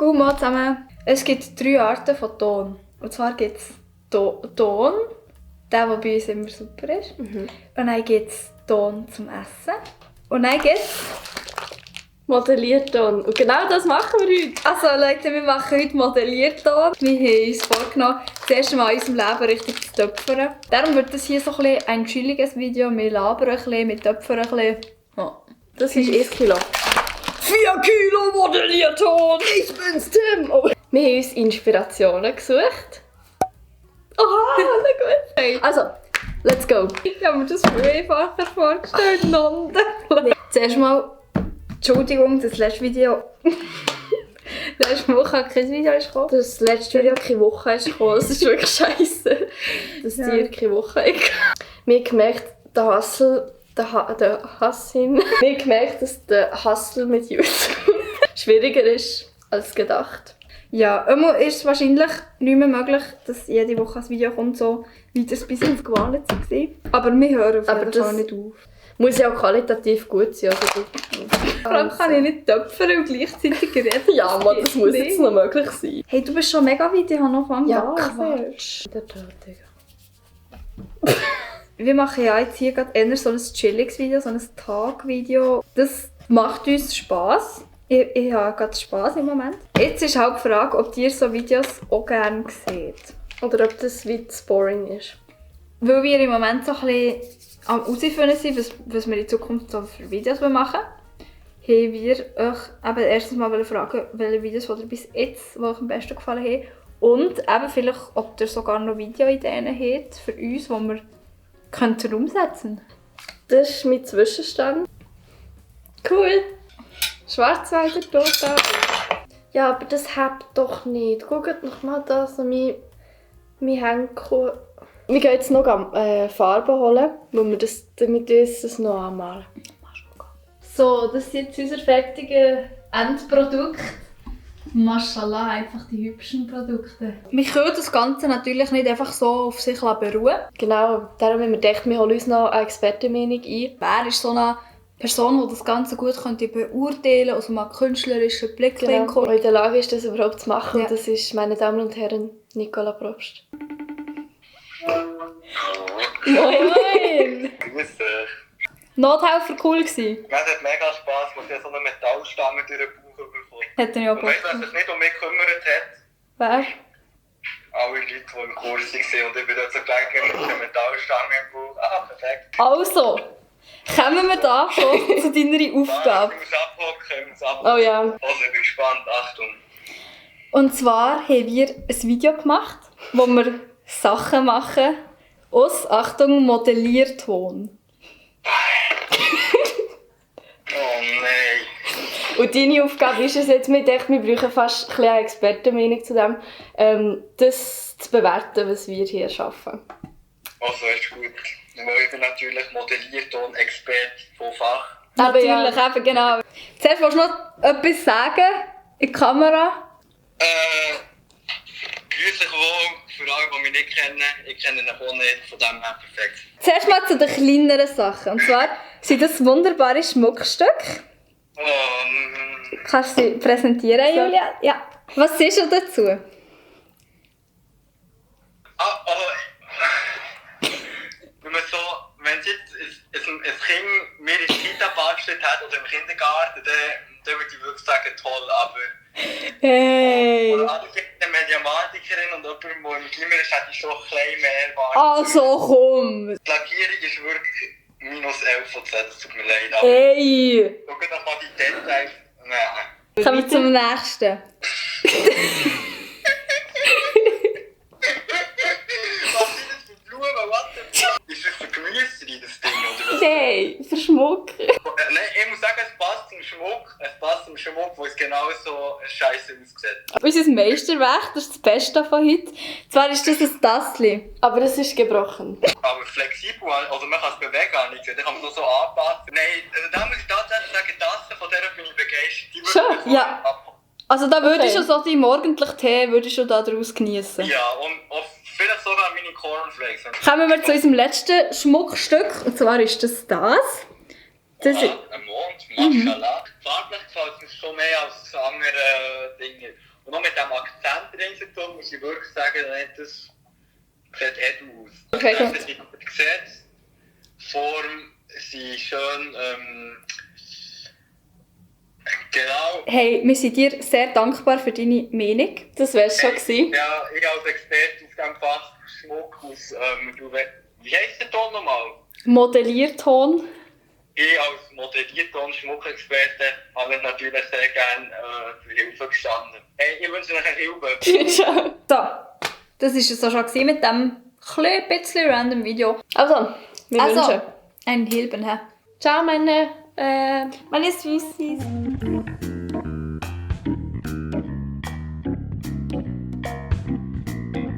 Guten Morgen zusammen. Es gibt 3 Arten von Ton. Und zwar gibt es Ton, der bei uns immer super ist. Und dann gibt es Ton zum Essen. Und dann gibt es Modellierton. Und genau das machen wir heute. Also Leute, wir machen heute Modellierton. Wir haben uns vorgenommen, das erste Mal in unserem Leben richtig zu töpfern. Darum wird das hier so ein chilliges Video. Wir labern ein bisschen, wir töpfern ein bisschen. Oh. Das ist 1 Kilo. 4 Kilo Modellierton! Ich bin's, Tim! Oh. Wir haben uns Inspirationen gesucht. Aha, na gut. Hey. Also, let's go. Ich habe mir das viel einfacher vorgestellt, Nonde. Zuerst mal, Entschuldigung, das letzte Video. Letzte Woche kein Video gekommen. Das letzte Video keine Woche ist gekommen. Das ist wirklich scheiße. Das Ja. Tier keine Woche. Wir haben gemerkt, der Hustle, wir haben gemerkt, dass der Hustle mit YouTube schwieriger ist als gedacht. Ja, einmal ist es wahrscheinlich nicht mehr möglich, dass jede Woche ein Video kommt, so wie das bis jetzt gewohnt war. Aber wir hören auf jeden Fall nicht auf. Muss ja auch qualitativ gut sein. Also Vor allem kann ich nicht töpfern und gleichzeitig reden. ja, Mann, das muss jetzt noch möglich sein. Hey, du bist schon mega weit, ich habe noch von Ja, da. Quatsch. Der Tod, Digga. Wir machen ja jetzt hier gerade eher so ein chilliges Video, so ein Tag-Video. Das macht uns Spass. Ich habe gerade Spass im Moment. Jetzt ist halt die Frage, ob ihr so Videos auch gerne seht. Oder ob das wie zu boring ist. Weil wir im Moment so ein bisschen am herausfinden sind, was wir in Zukunft so für Videos machen wollen, haben wir euch eben erstens mal fragen, welche Videos die bis jetzt die euch am besten gefallen haben. Und eben vielleicht, ob ihr sogar noch Videoideen habt für uns, die wir könnten umsetzen. Das ist mein Zwischenstand. Cool. Schwarzwälder Total. Ja, aber das hebt doch nicht. Schaut noch mal das an mein Henkel. Wir gehen jetzt noch Farbe holen, damit wir das noch anmalen. So, das ist jetzt unser fertiges Endprodukt. Mashallah, einfach die hübschen Produkte. Wir können das Ganze natürlich nicht einfach so auf sich beruhen. Genau, darum haben wir gedacht, wir holen uns noch eine Expertenmeinung ein. Wer ist so eine Person, die das Ganze gut könnte beurteilen, aus einem künstlerischen Blickwinkel? Genau, die in der Lage ist, das überhaupt zu machen. Ja. Und das ist, meine Damen und Herren, Nicola Probst. Moin! Grüß dich. Nothelfer cool gewesen. Es hat mega Spass, man hat so eine Metallstange durch den Bauch bekommen. Hätte ich auch Und weißt du, wer Bock. sich nicht um mich gekümmert hat? Wer? Alle Leute, die im Kurs waren. Und ich bin dort so gleich mit der Metallstange im Bauch. Ah, perfekt. Also, kommen wir da schon zu deiner Aufgabe. Ich muss abhocken, ich muss abhocken. Oh ja. Also, ich bin gespannt. Achtung. Und zwar haben wir ein Video gemacht, wo wir Sachen machen aus, Achtung, Modellierton. Oh nein. Und deine Aufgabe ist es jetzt, wir dachten, wir brauchen fast ein bisschen eine Expertenmeinung zu dem, das zu bewerten, was wir hier schaffen. Also, ist gut. Weil ich bin natürlich Modellierton-Experte von Fach. Aber ja. Natürlich, eben genau. Zuerst willst du noch etwas sagen in die Kamera. Grüß euch wohl, für alle, die mich nicht kennen. Ich kenne ihn auch nicht, von dem her perfekt. Zuerst mal zu den kleineren Sachen. Und zwar sind das wunderbare Schmuckstücke. Kannst du sie präsentieren, Julia? Ja. Was siehst du dazu? Wenn es jetzt ein Kind mir in die Kita gebastelt hat oder im Kindergarten, dann würde ich wirklich sagen, toll, aber Hey! oder alle eine Mediamatikerin und jemand, der im Gimmer ist, hätte ich schon ein bisschen mehr erwartet. Also komm! Die Lackierung ist wirklich -11 von 10, das tut mir leid, aber Hey! schau doch mal die Details. Nein. Kommen wir zum nächsten. Was sind das für Blumen? What the fuck? Ist das für Gemüse in das Ding, oder was? Hey, für Schmuck. Nein, ich muss sagen, es passt zum Schmuck, wo es genau so scheiße aussieht. Unser Meisterwerk, das ist das Beste von heute. Und zwar ist das ein Tassli. Aber es ist gebrochen. Aber flexibel, also man kann es bewegen, habe ich gesehen, da kann man so anpassen. Nein, da muss ich tatsächlich sagen, das von der bin ich begeistert. Die würde Schon? ich so Ja. ab- Also da würde ich Okay. schon so deinen morgendlichen Tee würde ich schon daraus genießen. Ja, und auch vielleicht sogar meine Cornflakes. Kommen wir zu unserem letzten Schmuckstück. Und zwar ist das. Das ist- Ein Mond, Maschallah. Farblich gefällt es mir schon mehr als andere Dinge. Und noch mit dem Akzent drin, muss ich wirklich sagen, das sieht edel aus. Okay, Also, gut. die Gesäßform sind schön, genau. Hey, wir sind dir sehr dankbar für deine Meinung. Das wär's schon gewesen. Ja, ich als Experte auf diesem Fach Schmuck aus, wie heisst der Ton nochmal? Modellierton. Ich als modellierter und Schmuckexperte habe natürlich sehr gerne für Hilfe gestanden. Hey, ich wünsche euch eine Hilfe. Ciao. So, das war es auch schon gewesen mit diesem klein bisschen random Video. Also, wir wünschen. ein Hilben, hä? Ciao, meine Meine Süßis.